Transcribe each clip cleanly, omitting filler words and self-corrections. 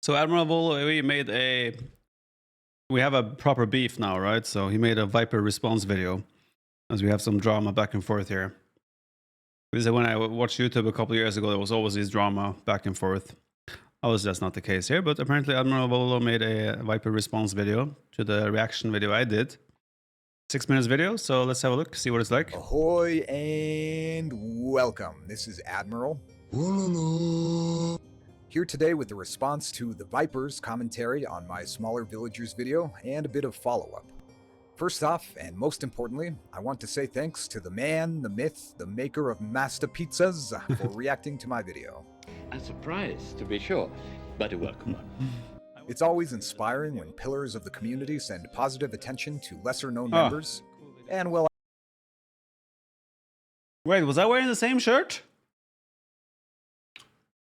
So Admiral Volo, we have a proper beef now, right? So he made a Viper response video, as we have some drama back and forth here. Because when I watched YouTube a couple of years ago, there was always this drama back and forth. Obviously, that's not the case here, but apparently Admiral Volo made a Viper response video to the reaction video I did. 6 minutes video, so let's have a look, see what it's like. Ahoy and welcome. This is Admiral. Here today with the response to the Viper's commentary on my Smaller Villagers video and a bit of follow-up. First off, and most importantly, I want to say thanks to the man, the myth, the maker of Master Pizzas for reacting to my video. A surprise, to be sure, but a welcome one. It's always inspiring when pillars of the community send positive attention to lesser-known members, and well... Wait, was I wearing the same shirt?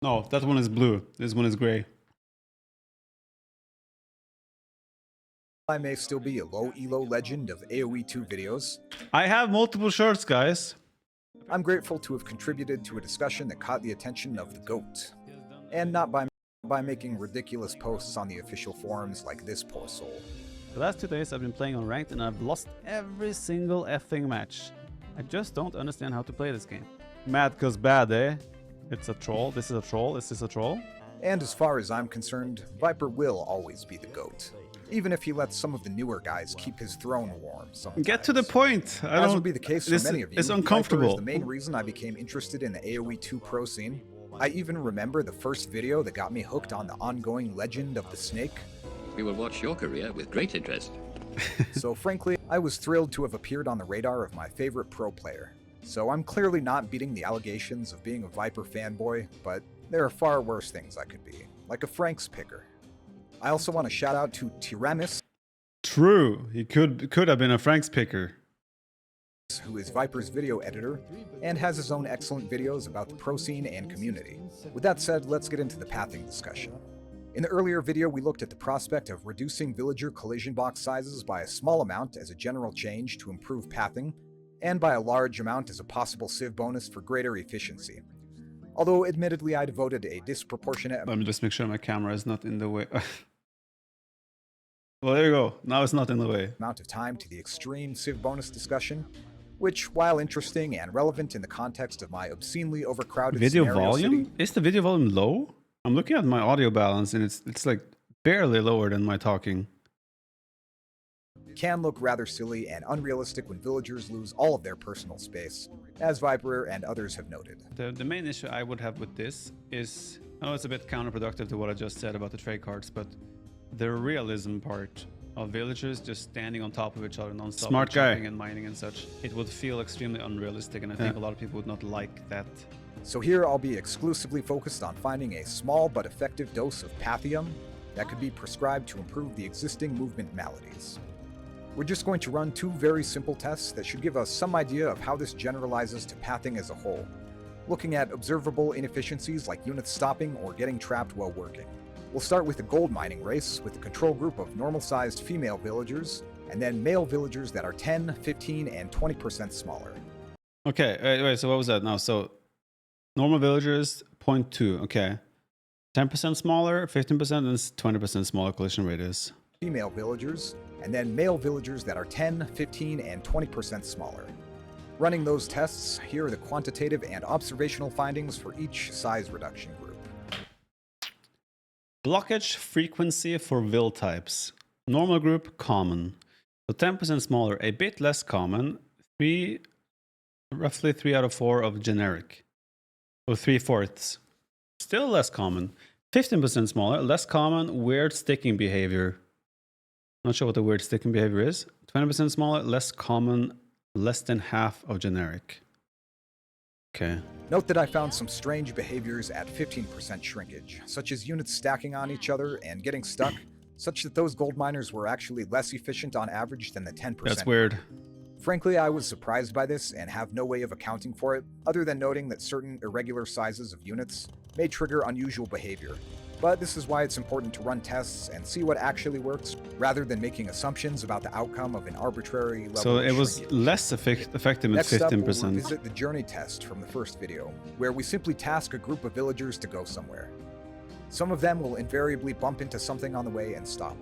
No, that one is blue. This one is gray. I may still be a low elo legend of AoE 2 videos. I have multiple shirts, guys. I'm grateful to have contributed to a discussion that caught the attention of the GOAT, and not by making ridiculous posts on the official forums like this poor soul. The last 2 days I've been playing on ranked and I've lost every single effing match. I just don't understand how to play this game. Mad cause bad, eh? It's a troll. This is a troll. Is this a troll? And as far as I'm concerned, Viper will always be the GOAT, even if he lets some of the newer guys keep his throne warm sometimes. Get to the point. As would be the case for many of you, it's uncomfortable. Viper is the main reason I became interested in the AoE 2 pro scene. I even remember the first video that got me hooked on the ongoing legend of the snake. We will watch your career with great interest. So frankly, I was thrilled to have appeared on the radar of my favorite pro player. So I'm clearly not beating the allegations of being a Viper fanboy, but there are far worse things I could be, like a Frank's picker. I also want to shout out to Tiramis. True, he could have been a Frank's picker. Who is Viper's video editor, and has his own excellent videos about the pro scene and community. With that said, let's get into the pathing discussion. In the earlier video, we looked at the prospect of reducing villager collision box sizes by a small amount as a general change to improve pathing, and by a large amount as a possible civ bonus for greater efficiency. Although, admittedly, I devoted a disproportionate... Let me just make sure my camera is not in the way. Well, there you go. Now it's not in the way. ...amount of time to the extreme civ bonus discussion, which, while interesting and relevant in the context of my obscenely overcrowded video scenario volume? city, Is the video volume low? I'm looking at my audio balance and it's like barely lower than my talking. can look rather silly and unrealistic when villagers lose all of their personal space, as Viper and others have noted. The main issue I would have with this is, I know it's a bit counterproductive to what I just said about the trade cards, but the realism part of villagers just standing on top of each other non-stop, smart guy, and mining and such, it would feel extremely unrealistic, and I think a lot of people would not like that. So here I'll be exclusively focused on finding a small but effective dose of Pathium that could be prescribed to improve the existing movement maladies. We're just going to run 2 very simple tests that should give us some idea of how this generalizes to pathing as a whole, looking at observable inefficiencies like units stopping or getting trapped while working. We'll start with the gold mining race with a control group of normal-sized female villagers, and then male villagers that are 10, 15, and 20% smaller. Okay, wait, so what was that now? So normal villagers, 0.2, okay. 10% smaller, 15%, and 20% smaller collision radius. Female villagers, and then male villagers that are 10, 15, and 20% smaller. Running those tests, here are the quantitative and observational findings for each size reduction group. Blockage frequency for vill types. Normal group, common. So 10% smaller, a bit less common, roughly 3 out of 4 of generic. Or 3/4. Still less common. 15% smaller, less common, weird sticking behavior. Not sure what the weird sticking behavior is. 20% smaller, less common, less than half of generic. Okay. Note that I found some strange behaviors at 15% shrinkage, such as units stacking on each other and getting stuck, such that those gold miners were actually less efficient on average than the 10%. That's weird. Frankly, I was surprised by this and have no way of accounting for it, other than noting that certain irregular sizes of units may trigger unusual behavior. But this is why it's important to run tests and see what actually works, rather than making assumptions about the outcome of an arbitrary level So of it was shrinkage. less effective at Next up, we'll 15%. revisit the journey test from the first video, where we simply task a group of villagers to go somewhere. Some of them will invariably bump into something on the way and stop.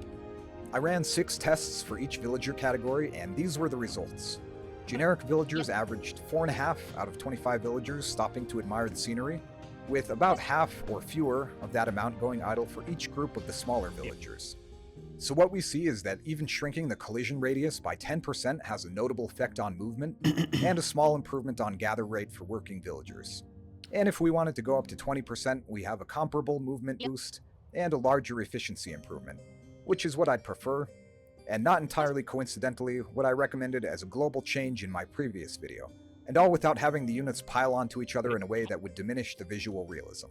I ran 6 tests for each villager category, and these were the results. Generic villagers averaged 4.5 out of 25 villagers stopping to admire the scenery, with about half or fewer of that amount going idle for each group of the smaller villagers. So what we see is that even shrinking the collision radius by 10% has a notable effect on movement, and a small improvement on gather rate for working villagers. And if we wanted to go up to 20%, we have a comparable movement boost and a larger efficiency improvement, which is what I'd prefer, and not entirely coincidentally what I recommended as a global change in my previous video, and all without having the units pile onto each other in a way that would diminish the visual realism.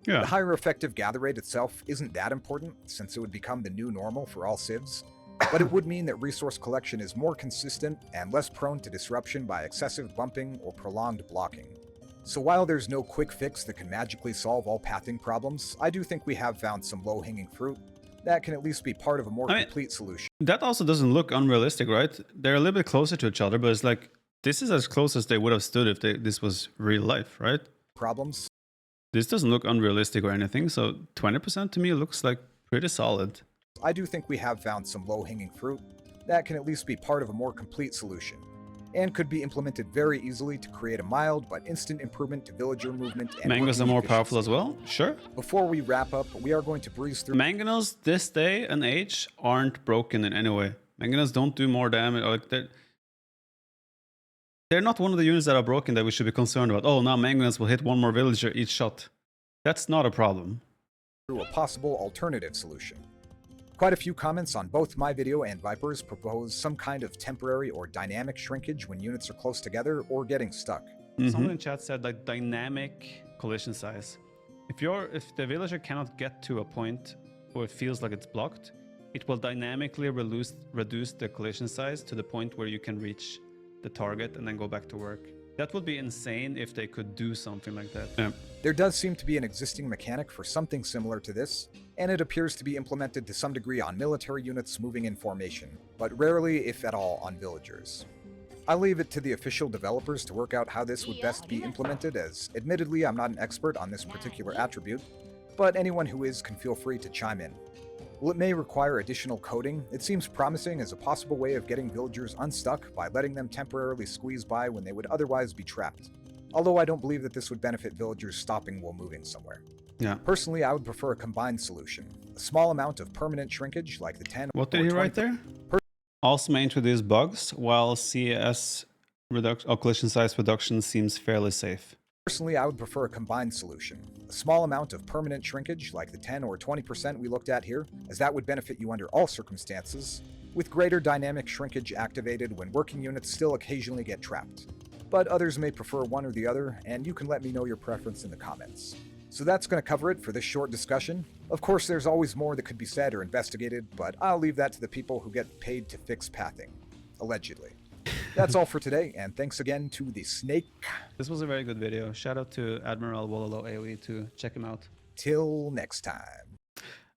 Yeah. The higher effective gather rate itself isn't that important, since it would become the new normal for all civs, but it would mean that resource collection is more consistent and less prone to disruption by excessive bumping or prolonged blocking. So while there's no quick fix that can magically solve all pathing problems, I do think we have found some low-hanging fruit that can at least be part of a more complete solution. That also doesn't look unrealistic, right? They're a little bit closer to each other, but it's like, this is as close as they would have stood if this was real life, right? Problems. This doesn't look unrealistic or anything, so 20% to me looks like pretty solid. I do think we have found some low-hanging fruit that can at least be part of a more complete solution, and could be implemented very easily to create a mild but instant improvement to villager movement and Mangoes are more powerful as well? Sure. Before we wrap up, we are going to breeze through. Mangonels this day and age aren't broken in any way. Mangonels don't do more damage. Like they're not one of the units that are broken that we should be concerned about. Oh, now Mangonels will hit one more villager each shot. That's not a problem. Through a possible alternative solution. Quite a few comments on both my video and Viper's propose some kind of temporary or dynamic shrinkage when units are close together or getting stuck. Someone in chat said like dynamic collision size. If the villager cannot get to a point where it feels like it's blocked, it will dynamically reduce the collision size to the point where you can reach the target and then go back to work. That would be insane if they could do something like that. Yeah. There does seem to be an existing mechanic for something similar to this, and it appears to be implemented to some degree on military units moving in formation, but rarely, if at all, on villagers. I'll leave it to the official developers to work out how this would best be implemented, as admittedly I'm not an expert on this particular attribute, but anyone who is can feel free to chime in. While it may require additional coding, it seems promising as a possible way of getting villagers unstuck by letting them temporarily squeeze by when they would otherwise be trapped. Although I don't believe that this would benefit villagers stopping while moving somewhere. Yeah. Personally, I would prefer a combined solution. A small amount of permanent shrinkage, like the 10 What did he write there? Also may introduce bugs, while CS reduction or collision size reduction seems fairly safe. Personally, I would prefer a combined solution. A small amount of permanent shrinkage, like the 10 or 20% we looked at here, as that would benefit you under all circumstances, with greater dynamic shrinkage activated when working units still occasionally get trapped. But others may prefer one or the other, and you can let me know your preference in the comments. So that's going to cover it for this short discussion. Of course, there's always more that could be said or investigated, but I'll leave that to the people who get paid to fix pathing. Allegedly. That's all for today, and thanks again to the Snake. This was a very good video. Shout out to Admiral Wololo AoE to check him out. Till next time.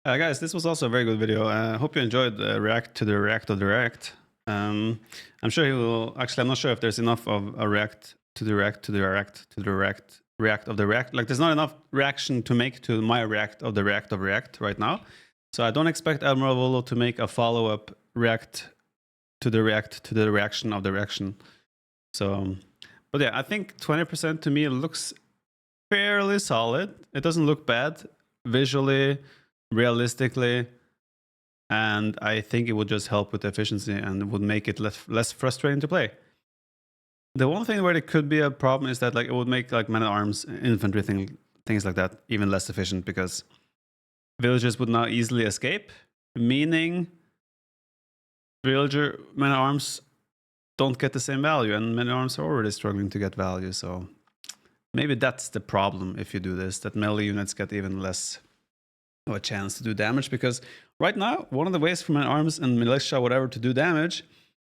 Guys, this was also a very good video. I hope you enjoyed the react to the react of the react. I'm sure he will. Actually, I'm not sure if there's enough of a react to the react to the react to the react of the react. Like, there's not enough reaction to make to my react of react right now. So I don't expect Admiral Wololo to make a follow-up react to the reaction of the reaction. So, but yeah, I think 20% to me looks fairly solid. It doesn't look bad visually, realistically, and I think it would just help with efficiency and would make it less frustrating to play. The one thing where it could be a problem is that like it would make like man-at-arms, infantry things like that even less efficient, because villagers would now easily escape, meaning villager man-at-arms don't get the same value, and men-at-arms are already struggling to get value. So maybe that's the problem if you do this, that melee units get even less of a chance to do damage, because right now one of the ways for men-at-arms and militia whatever to do damage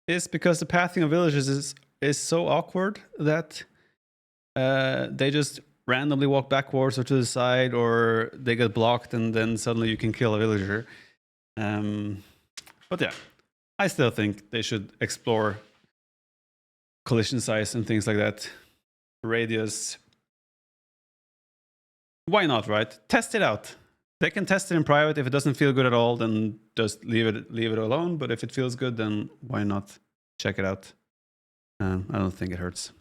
is because the pathing of villagers is so awkward that they just randomly walk backwards or to the side, or they get blocked and then suddenly you can kill a villager. But yeah, I still think they should explore collision size and things like that. Radius. Why not, right? Test it out. They can test it in private. If it doesn't feel good at all, then just leave it alone. But if it feels good, then why not check it out? I don't think it hurts.